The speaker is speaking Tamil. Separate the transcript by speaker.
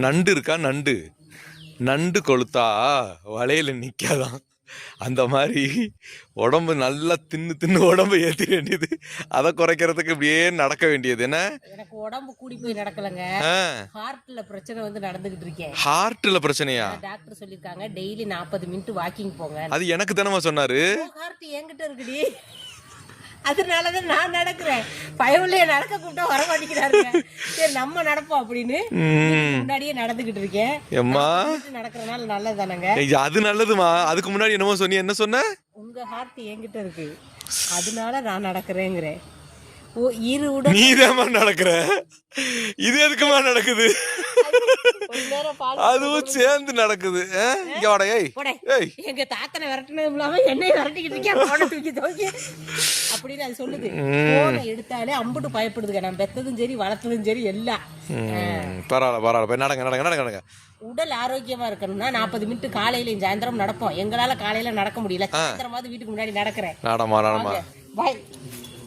Speaker 1: நண்டு இருக்கா? நண்டு நண்டு கொளுத்தா வலையில நிக்காதான். அந்த மாதிரி உடம்பு நல்லா தின்னு தின்னு உடம்பு ஏற்றிட வேண்டியது. அதை குறைக்கிறதுக்கு இப்படியே நடக்க வேண்டியது. என்ன
Speaker 2: எனக்கு உடம்பு கூடி போய் நடக்கலங்க, ஹார்ட்ல பிரச்சனை வந்து நடந்துகிட்டு இருக்கேன்.
Speaker 1: ஹார்ட்ல பிரச்சனையா?
Speaker 2: டாக்டர் சொல்லிருக்காங்க டெய்லி 40 மினிட் வாக்கிங் போங்க.
Speaker 1: அது எனக்கு தானமா சொன்னாரு.
Speaker 2: ஹார்ட் என்கிட்ட இருக்குடி, அதனாலதான் நான் நடக்கிறேன். பயவுலையே நடக்க கூப்பிட்டா வர மாட்டேங்கிறாருங்க. சரி நம்ம நடப்போம் அப்படின்னு முன்னாடியே நடந்துகிட்டு இருக்கேன்.
Speaker 1: எம்மா
Speaker 2: நடக்கிறனால நல்லது தானங்க.
Speaker 1: அது நல்லதுமா. அதுக்கு முன்னாடி என்னமோ சொன்னீங்க, என்ன சொன்ன?
Speaker 2: உங்க ஹார்ட் என்கிட்ட இருக்கு, அதனால நான் நடக்கிறேங்கிறேன். ஓ இரு உடல்
Speaker 1: நீதான் நடக்கிற, இது எதுக்குமா நடக்குது? அதுவும் சேர்ந்து நடக்குது. இங்க வாடா. ஏய்
Speaker 2: எங்க தாத்தனை விரட்டினது இல்லாம என்னைய விரட்டிக்கிட்டு இருக்கேன். போன தூக்கி தூக்கி அப்படின்னு அது சொல்லுது. போனை எடுத்தாலே அம்புட்டு பயப்படுதுங்க. நான் பெத்ததும் சரி வளர்த்ததும் சரி எல்லாம்.
Speaker 1: பரவாயில்ல நடங்க நடங்க நடங்க.
Speaker 2: உடல் ஆரோக்கியமா இருக்கணும்னா 40 மினிட் காலையில சாயந்தரம் நடப்போம். எங்களால காலையில நடக்க முடியல, சாயந்தரமாவது வீட்டுக்கு முன்னாடி நடக்கிறேன்.
Speaker 1: நடமா
Speaker 2: பாய்.